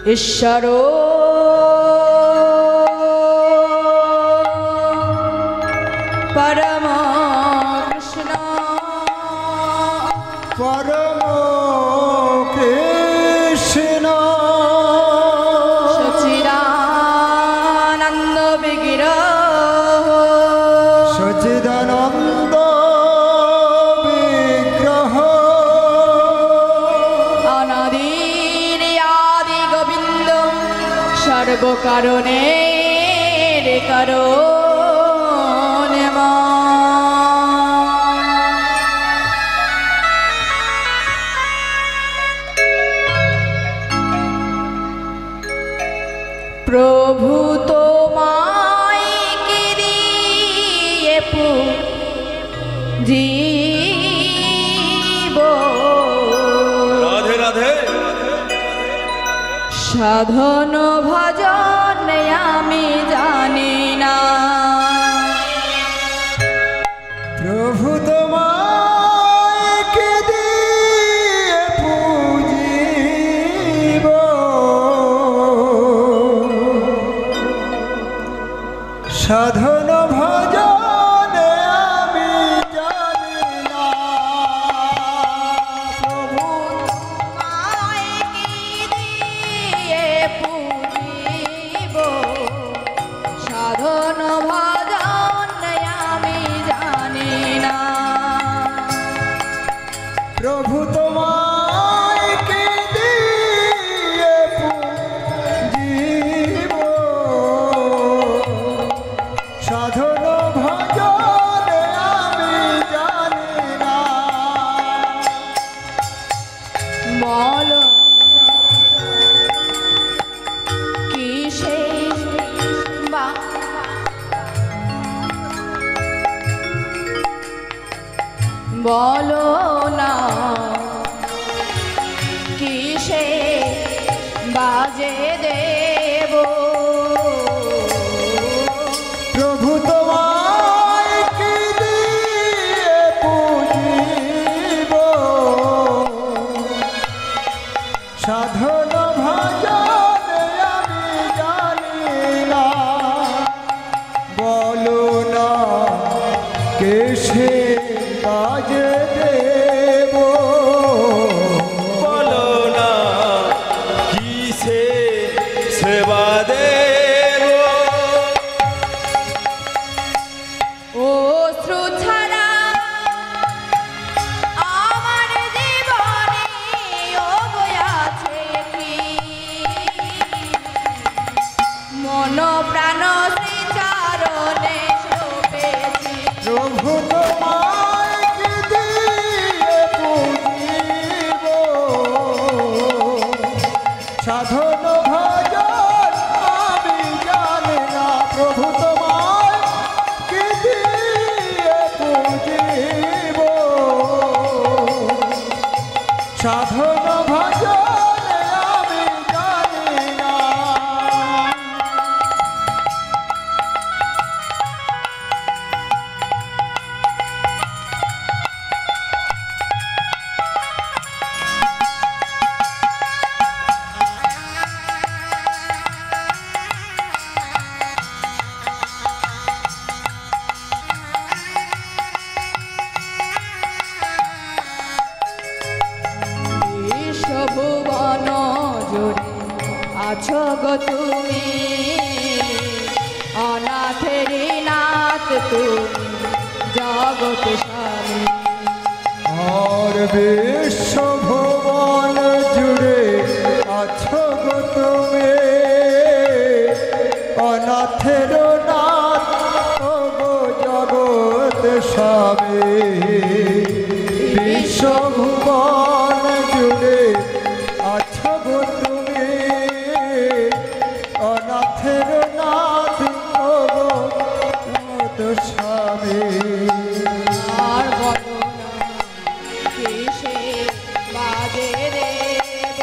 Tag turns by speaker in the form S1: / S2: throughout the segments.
S1: ঈশ্বর পরম কৃষ্ণ
S2: পরম কৃষ্ণ
S1: সচিদানন্দ বিগ্রহ
S2: সচিদানন্দ বিগ্রহ
S1: অনাদির আদি গোবিন্দ সর্বকারণের প্রভু তোমায় কি দিয়ে জীব
S3: রাধে রাধে
S1: সাধন ভজন আমি জানি না
S2: প্রভু তোমায় কে দিয়ে পূজিব সাধন ভজন আমি জানি না প্রভু
S1: তোমায় কি দিয়ে পূজিব সাধন ভজন আমি জানি না
S2: প্রভু তোমায় কে দিয়ে পূজিব সাধন ভজন আমি জানি না
S1: বলো কিসে বা বলো না কিসে বাজে দেব
S2: প্রভু তোমায় কে দিয়ে পূজিব সাধন ভজন আমি জানি না বলো না কেসে কাজ দেব
S3: বলো না কিসে সেবা দেব
S1: অশ্রু ছাড়া আমার জীবনে আছে কি মন প্রাণ শ্রীচরণে শোভেছি
S2: প্রভু তোমায় কে দিয়ে পূজিব সাধন ভজন আমি জানি না প্রভু তোমায় কে দিয়ে পূজিব সাধন ভজন আমি জানি না
S1: বিশ্বভুবন জুড়ে আছো গো তুমি অনাথেরি নাথ তুমি জগৎ স্বামী
S2: আর বিশ্বভুবন জুড়ে আছো গো তুমি অনাথের নাথ ও গো জগৎ স্বামী বিশ্বভুবন জুড়ে আছো গো তুমি অনাথের নাথ ও গো জগৎ স্বামী
S1: আর বলো না কিসে বাজে দেব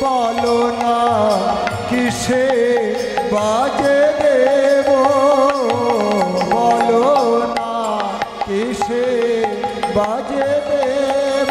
S2: বলো না কিসে বাজে দেব বলো না কিসে বাজে দেব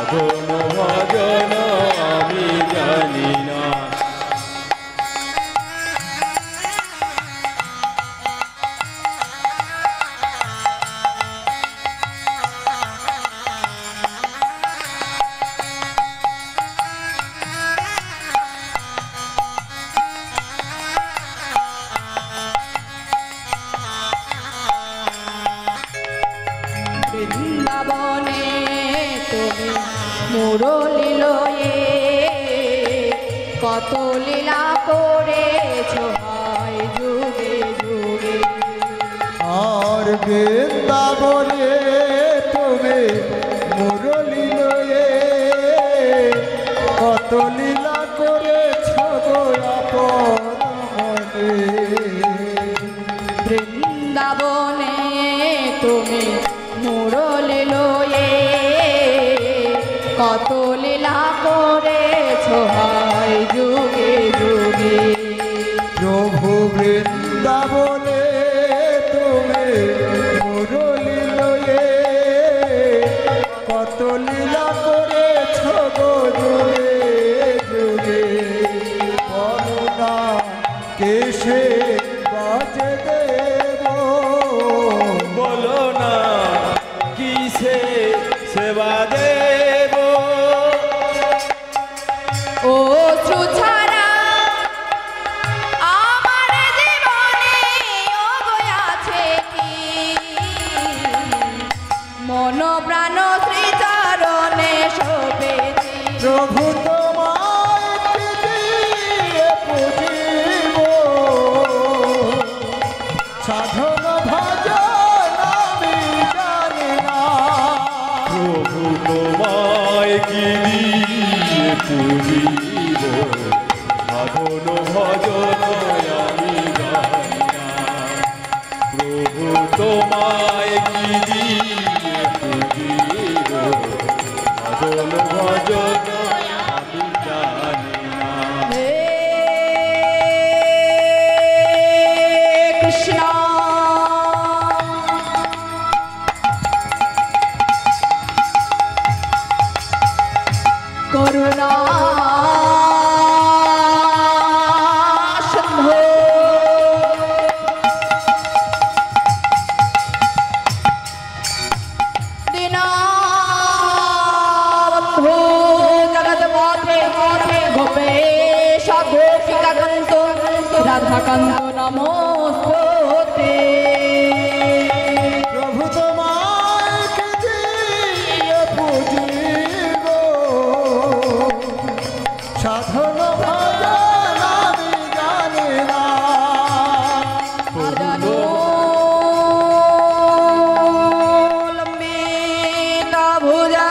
S3: সাধন ভজন আমি জানি না।
S1: বৃন্দাবনে তুমি মুরলি লয়ে কত লীলা করেছ হায় যুগে যুগে।
S2: আর বৃন্দাবনে তুমি মুরলি লয়ে কত লীলা করেছ গো আপন মনে।
S1: বৃন্দাবনে তুমি মুরলি লয়ে কত লীলা করেছ হায় যুগে যুগে।
S2: প্রভু বৃন্দাবনে তুমি মুরলি লয়ে কত লীলা করেছ গো যুগে যুগে। করুণা কেশে বাজে দেব,
S3: বলো না কিসে সেবা দেব।
S1: ও ছাড়া আমার জীবনে আছে কি, মন প্রাণ শ্রীচরণে শোভেছি।
S2: প্রভু তোমায় দিয়ে পুজিব, সাধন ভজন আমি জানি না।
S3: প্রভু তোমায় কি দিয়ে পুজিব, সাধন ভজন আমি জানি না। প্রভু তোমায় কি দিয়ে পুজিব, সাধন ভজন আমি জানি না।
S1: হে কৃষ্ণ করুণা সিন্ধু দীনবন্ধু জগৎপথে গোপেশ গোপিকাকান্ত রাধাকান্ত নমস্তুতে।
S2: প্রভু তোমায় দিয়ে পুজিব, সাধন ভজন আমি জানি না।
S1: আজানো লম্বিতা ভুজা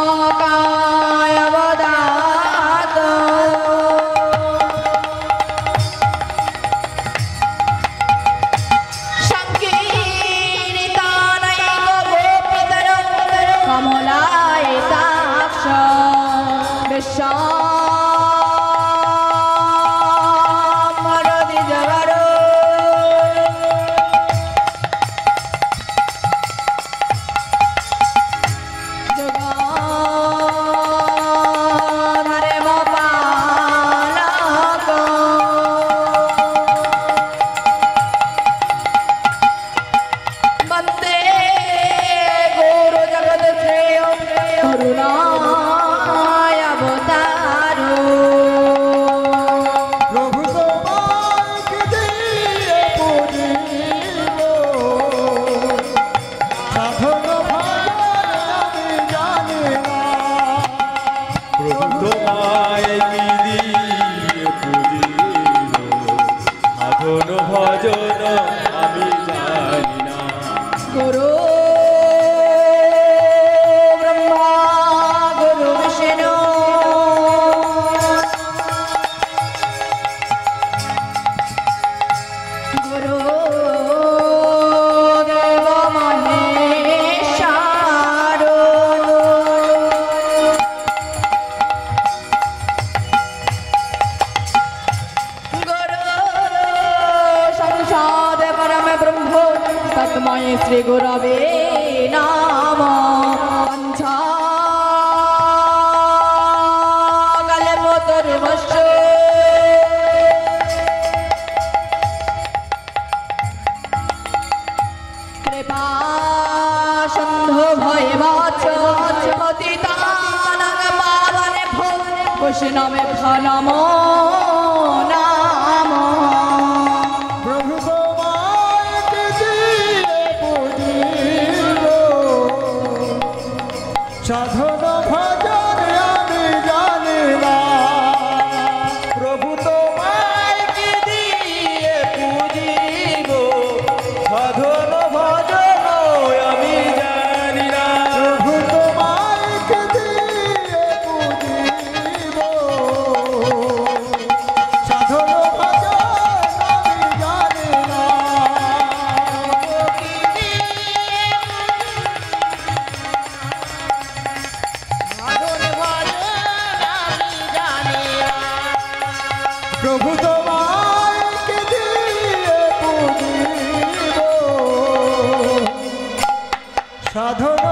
S1: কনকায় বদাত সংকীর্তনৈক গোপীতর কমলায়তাক্ষ বিশ্বামরদি জগর জগধারে মপালক বন্দে গুরু জগৎ শ্রেয় করুণায় অবতারো।
S2: প্রভু তোমায় দিয়ে পুজিব, সাধন ভজন আমি জানি না।
S3: প্রভু তোমায় কি দিয়ে পুজিব, সাধন ভজন আমি জানি না।
S1: গুরু ব্রহ্মা গুরু বিষ্ণু গুরু দেব মহেশ্বর গুরু তস্মৈ শ্রী গুরবে নমঃ কল্পতরুভ্যশ্চ কৃপা সিন্ধু ভৈবচ পতিতানাং পাবনেভ্যো বৈষ্ণবেভ্যো নমো নমঃ
S2: প্রভু তোমাকে দিয়ে পুজিব সাধন ভজন আমি জানি না
S3: প্রভু তোমায় কি দিয়ে পুজিব সাধন ভজন আমি জানি না
S2: প্রভু তোমাকে দিয়ে পুজিব সাধন ভজন আমি জানি না প্রভু তোমাকে দিয়ে পুজিব সাধন